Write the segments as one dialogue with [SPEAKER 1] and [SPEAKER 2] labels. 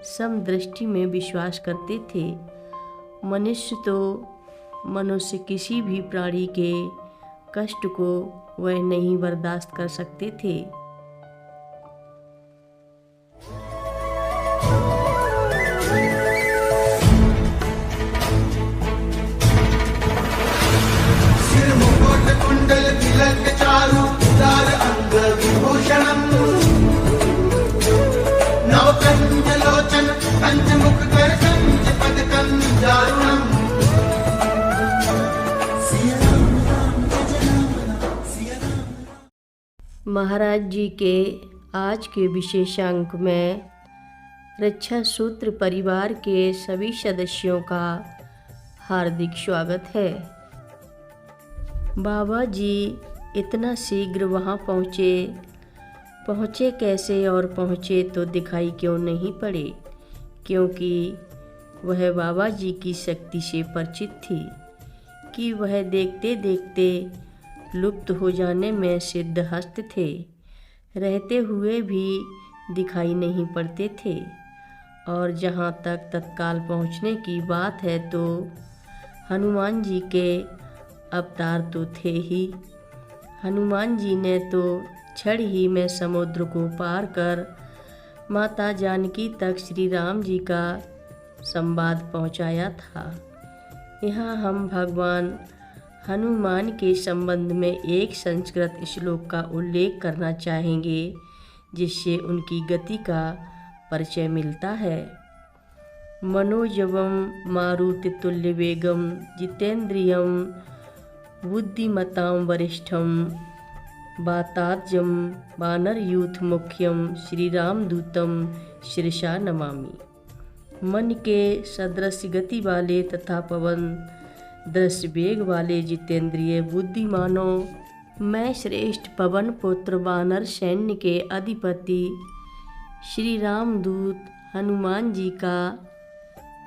[SPEAKER 1] समदृष्टि में विश्वास करते थे। मनुष्य किसी भी प्राणी के कष्ट को वह नहीं बर्दाश्त कर सकते थे। महाराज जी के आज के विशेषांक में रक्षा सूत्र परिवार के सभी सदस्यों का हार्दिक स्वागत है। बाबा जी इतना शीघ्र वहाँ पहुँचे कैसे और पहुँचे तो दिखाई क्यों नहीं पड़े, क्योंकि वह बाबा जी की शक्ति से परिचित थी कि वह देखते देखते लुप्त हो जाने में सिद्धहस्त थे, रहते हुए भी दिखाई नहीं पड़ते थे। और जहाँ तक तत्काल पहुँचने की बात है तो हनुमान जी के अवतार तो थे ही। हनुमान जी ने तो क्षण ही में समुद्र को पार कर माता जानकी तक श्री राम जी का संवाद पहुँचाया था। यहाँ हम भगवान हनुमान के संबंध में एक संस्कृत श्लोक का उल्लेख करना चाहेंगे, जिससे उनकी गति का परिचय मिलता है। मनोजवम मारुतितुल्य वेगम जितेंद्रियम बुद्धिमतां वरिष्ठम वातात्मजं वानरयूथ मुख्यम श्री रामदूतम शिरसा नमामि। मन के सदृश गति वाले तथा पवन दृश्य वेग वाले जितेंद्रिय बुद्धिमानों मैं श्रेष्ठ पवन पुत्र वानर सैन्य के अधिपति श्री रामदूत हनुमान जी का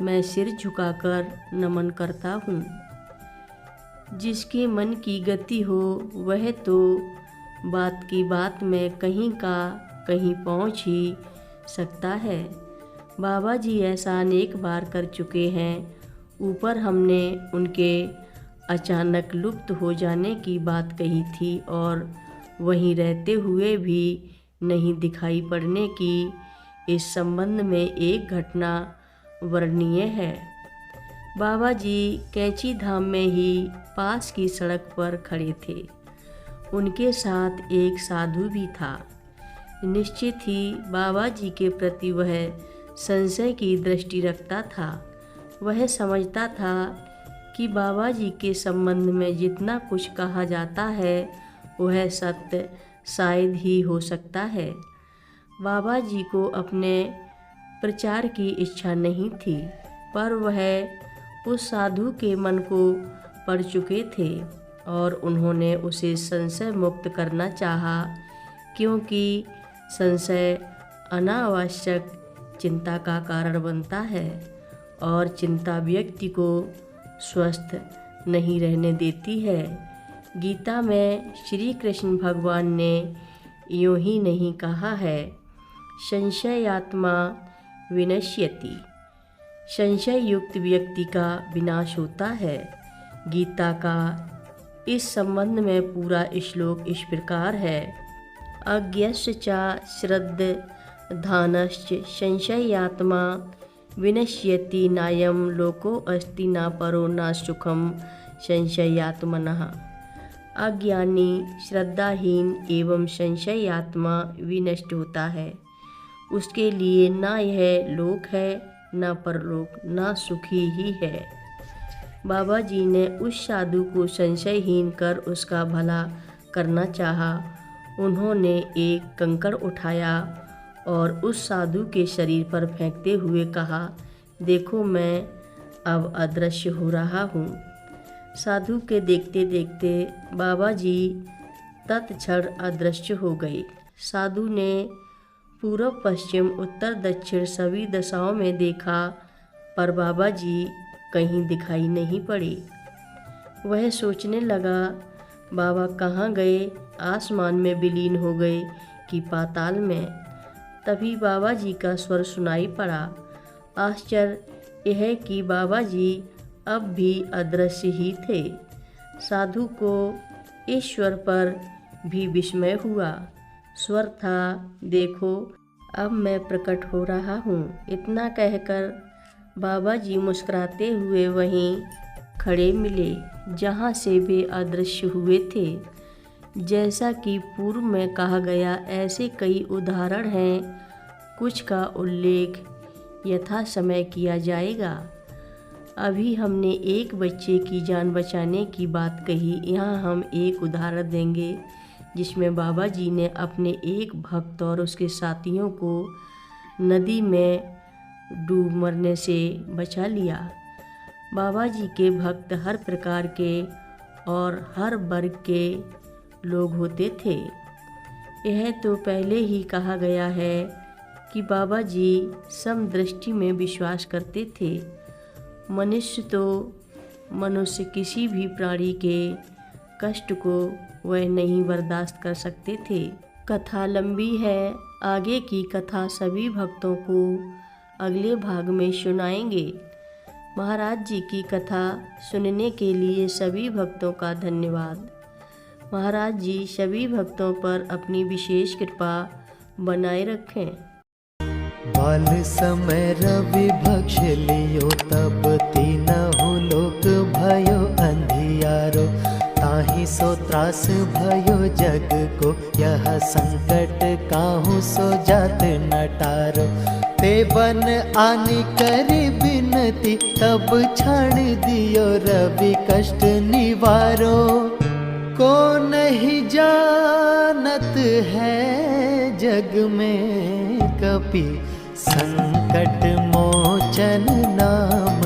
[SPEAKER 1] मैं सिर झुकाकर नमन करता हूँ। जिसके मन की गति हो वह तो बात की बात में कहीं का कहीं पहुँच ही सकता है। बाबा जी ऐसा अनेक बार कर चुके हैं। ऊपर हमने उनके अचानक लुप्त हो जाने की बात कही थी और वहीं रहते हुए भी नहीं दिखाई पड़ने की। इस संबंध में एक घटना वर्णनीय है। बाबा जी कैंची धाम में ही पास की सड़क पर खड़े थे। उनके साथ एक साधु भी था। निश्चित ही बाबा जी के प्रति वह संशय की दृष्टि रखता था। वह समझता था कि बाबा जी के संबंध में जितना कुछ कहा जाता है वह सत्य शायद ही हो सकता है। बाबा जी को अपने प्रचार की इच्छा नहीं थी, पर वह उस साधु के मन को पढ़ चुके थे और उन्होंने उसे संशय मुक्त करना चाहा, क्योंकि संशय अनावश्यक चिंता का कारण बनता है और चिंता व्यक्ति को स्वस्थ नहीं रहने देती है। गीता में श्री कृष्ण भगवान ने यूँ ही नहीं कहा है, संशयात्मा विनश्यति, संशय युक्त व्यक्ति का विनाश होता है। गीता का इस संबंध में पूरा श्लोक इस प्रकार है, अज्ञस्य च श्रद्धानश्च संशयात्मा विनश्यति नायं लोको अस्ति न परो न सुखम संशयात्मनः। अज्ञानी श्रद्धाहीन एवं संशयात्मा विनष्ट होता है। उसके लिए न यह लोक है न परलोक, न सुखी ही है। बाबा जी ने उस साधु को संशयहीन कर उसका भला करना चाहा। उन्होंने एक कंकड़ उठाया और उस साधु के शरीर पर फेंकते हुए कहा, देखो मैं अब अदृश्य हो रहा हूँ। साधु के देखते देखते बाबा जी तत्क्षण अदृश्य हो गए। साधु ने पूर्व पश्चिम उत्तर दक्षिण सभी दिशाओं में देखा, पर बाबा जी कहीं दिखाई नहीं पड़े। वह सोचने लगा, बाबा कहाँ गए, आसमान में विलीन हो गए कि पाताल में। तभी बाबा जी का स्वर सुनाई पड़ा। आश्चर्य यह है कि बाबा जी अब भी अदृश्य ही थे। साधु को इस स्वर पर भी विस्मय हुआ। स्वर था, देखो अब मैं प्रकट हो रहा हूँ। इतना कहकर बाबा जी मुस्कुराते हुए वहीं खड़े मिले जहाँ से वे अदृश्य हुए थे। जैसा कि पूर्व में कहा गया, ऐसे कई उदाहरण हैं, कुछ का उल्लेख यथा समय किया जाएगा। अभी हमने एक बच्चे की जान बचाने की बात कही, यहाँ हम एक उदाहरण देंगे जिसमें बाबा जी ने अपने एक भक्त और उसके साथियों को नदी में डूब मरने से बचा लिया। बाबा जी के भक्त हर प्रकार के और हर वर्ग के लोग होते थे। यह तो पहले ही कहा गया है कि बाबा जी समदृष्टि में विश्वास करते थे। मनुष्य किसी भी प्राणी के कष्ट को वह नहीं बर्दाश्त कर सकते थे। कथा लंबी है, आगे की कथा सभी भक्तों को अगले भाग में सुनाएंगे। महाराज जी की कथा सुनने के लिए सभी भक्तों का धन्यवाद। महाराज जी सभी भक्तों पर अपनी विशेष कृपा बनाए रखें।
[SPEAKER 2] बाल समय रवि भक्ष लियो, तब तीनहु लोक भयो अंधियारो। ताहि सो त्रास भयो जग को, यह संकट काहू सो जात न टारो। ते बन आनी करी बिनती, तब छाड़ दियो रवि कष्ट निवारो। को नहीं जानत है जग में कपि, संकट मोचन नाम